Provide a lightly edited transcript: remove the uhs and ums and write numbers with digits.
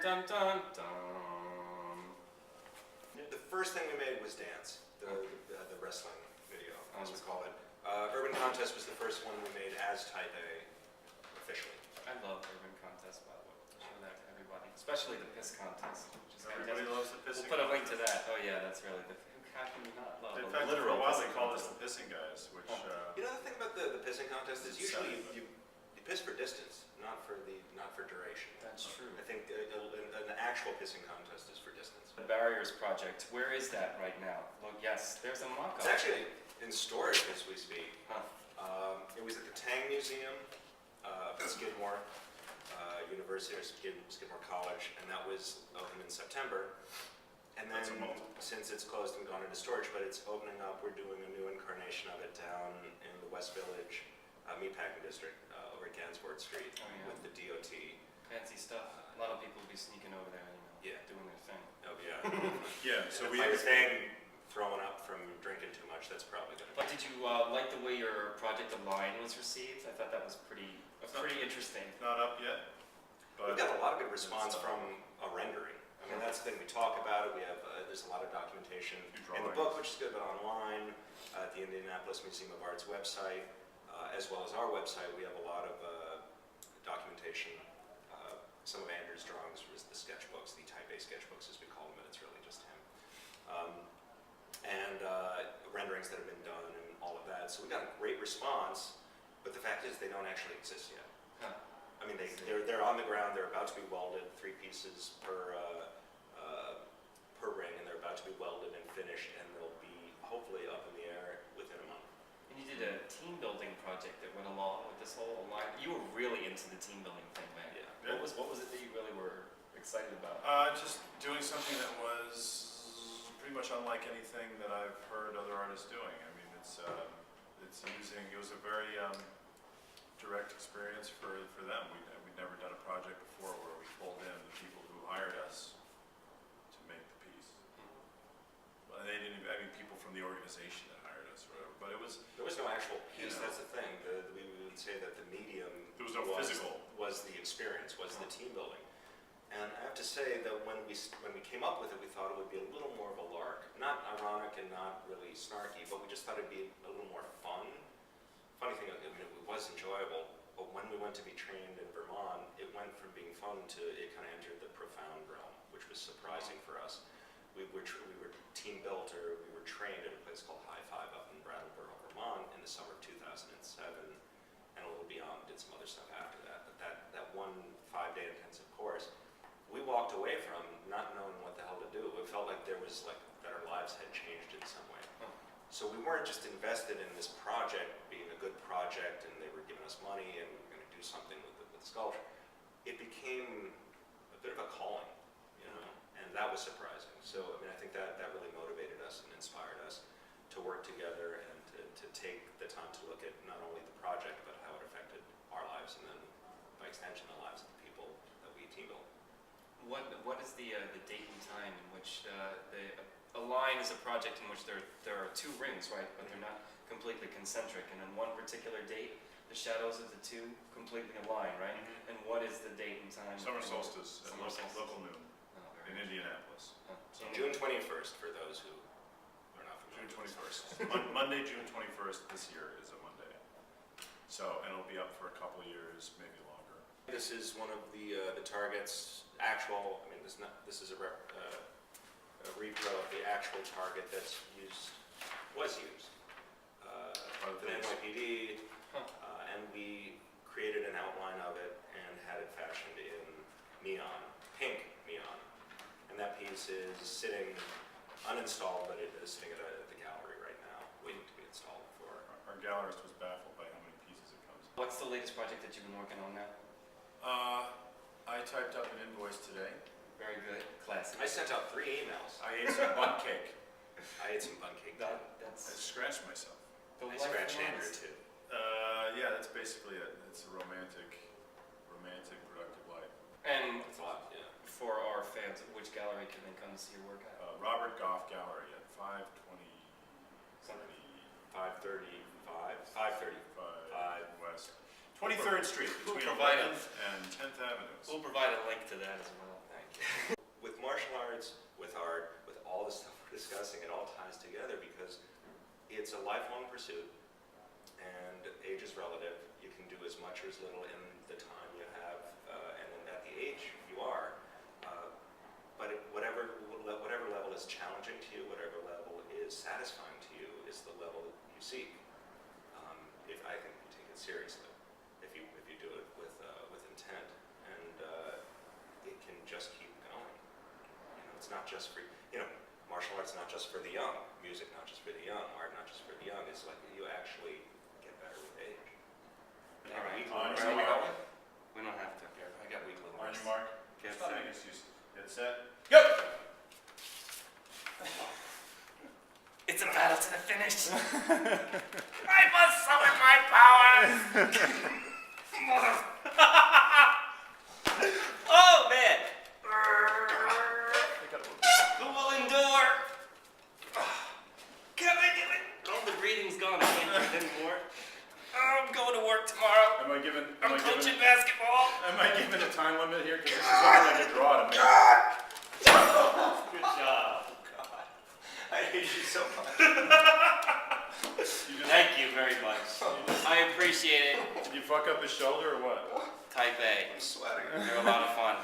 dun, dun, dun. The first thing we made was dance, the wrestling video, as we call it. Urban Contest was the first one we made as Type A, officially. I love urban contests, by the way. Show that to everybody, especially the piss contest. Which is Everybody fantastic. loves the pissing. We'll put a link to that. Oh yeah, that's really the. How can you not love In a fact, for literal a while they pissing called us contest? the pissing guys, which You know the thing about the pissing contest is usually Exciting. you piss for distance, not for duration. That's true. I think an actual pissing contest is for distance. The Barriers Project, where is that right now? Look, yes, there's a mock-up. It's actually in storage as we speak. Huh. It was at the Tang Museum up at Skidmore University or Skidmore College, and that was open in September. And then, That's a moment. since it's closed and gone into storage, but it's opening up, we're doing a new incarnation of it down in the West Village Meatpacking District over at Gansevoort Street Oh, yeah. with the DOT. Fancy stuff. A lot of people will be sneaking over there, Yeah. doing their thing. Oh, yeah. yeah. So If we I was staying throwing up from drinking too much, that's probably going to But did you like the way your project Align was received? I thought that was pretty interesting. not up yet, but We've got a lot of good response from a rendering. I mean, that's the thing, we talk about it, we have, there's a lot of documentation in the book, which is good, but online, at the Indianapolis Museum of Art's website, as well as our website, we have a lot of documentation. Some of Andrew's drawings was the sketchbooks, the Type A sketchbooks as we call them, but it's really just him. And renderings that have been done and all of that. So we got a great response, but the fact is they don't actually exist yet. Huh. I mean, they're on the ground, they're about to be welded, 3 pieces per ring, and they're about to be welded and finished, and they'll be hopefully up in the air within a month. And you did a team building project that went along with this whole Align. You were really into the team building thing, man. Yeah. What was it that you really were excited about? just doing something that was pretty much unlike anything that I've heard other artists doing. I mean, it was a very direct experience for them. We'd never done a project before where we pulled in the people who hired us to make the piece. Well, they didn't even, I mean, people from the organization that hired us or whatever, but There was no actual piece, You know. that's the thing. We would say that the medium there was no physical. was the experience, was the team building. And I have to say that when we came up with it, we thought it would be a little more of a lark. Not ironic and not really snarky, but we just thought it'd be a little more fun. Funny thing, I mean, it was enjoyable, but when we went to be trained in Vermont, it went from being fun to it kind of entered the profound realm, which was surprising for us. We were team built, or we were trained at a place called High Five up in Brattleboro, Vermont in the summer of 2007, and a little beyond, did some other stuff after that. But that one 5-day intensive course, we walked away from not knowing what the hell to do. It felt like that our lives had changed in some way. Huh. So we weren't just invested in this project being a good project and they were giving us money and we were going to do something with the sculpture. It became a bit of a calling, and that was surprising. So I mean, I think that really motivated us and inspired us to work together and to take the time to look at not only the project but how it affected our lives and then by extension the lives of the people that we team built. What is the date and time in which Align is a project in which there are 2 rings, right? But they're not completely concentric, and on one particular date, the shadows of the 2 completely align, right? And what is the date and time? Summer solstice at Summer solstice. local noon Oh, in very Indianapolis. Huh. So June 21st for those who are not familiar. June 21st. Monday, June 21st this year is a Monday. So, and it'll be up for a couple years, maybe longer. This is one of the targets. Actual. I mean, this is a repro of the actual target was used By the for the police. NYPD, Huh. and we created an outline of it and had it fashioned in pink neon. And that piece is sitting uninstalled, but it is sitting at the gallery right now, waiting to be installed for. Our gallerist was baffled by how many pieces it comes in. What's the latest project that you've been working on now? I typed up an invoice today. Very good, classic. I sent out 3 emails. I ate some bun cake. I ate some bun cake. That, I that's scratched myself. the I life scratched of Andrew artist. too. Yeah, that's basically it. It's a romantic, productive life. And It's a lot, yeah. for our fans, which gallery can they come see your work at? Robert Goff Gallery at 535 535 West. 23rd Street We'll between provide 11th and 10th Avenues. We'll provide a link to that as well. Thank you. discussing, it all ties together because it's a lifelong pursuit, and age is relative. You can do as much or as little in the time you have, and at the age you are. But whatever level is challenging to you, whatever level is satisfying to you, is the level that you seek. If I think you take it seriously, if you do it with intent, and it can just keep going. It's not just for martial arts, not just for the young, music not just for the young, art not just for the young. It's like you actually get better with age. All right. On Ready? your mark. We don't have to. I got weak little On wrists. your mark. Get Stop set. making excuses. Get set. Go! It's a battle to the finish. I must summon my powers. Oh man! The woolen door. Can I do it? Oh, the breathing's gone. I can't breathe anymore. I'm going to work tomorrow. Am I given? I'm coaching basketball. Am I given a time limit here? Because this is looking like a draw to me. Good job. I hate you so much. Thank you very much. I appreciate it. Did you fuck up his shoulder or what? Type A. I'm sweating. They're a lot of fun.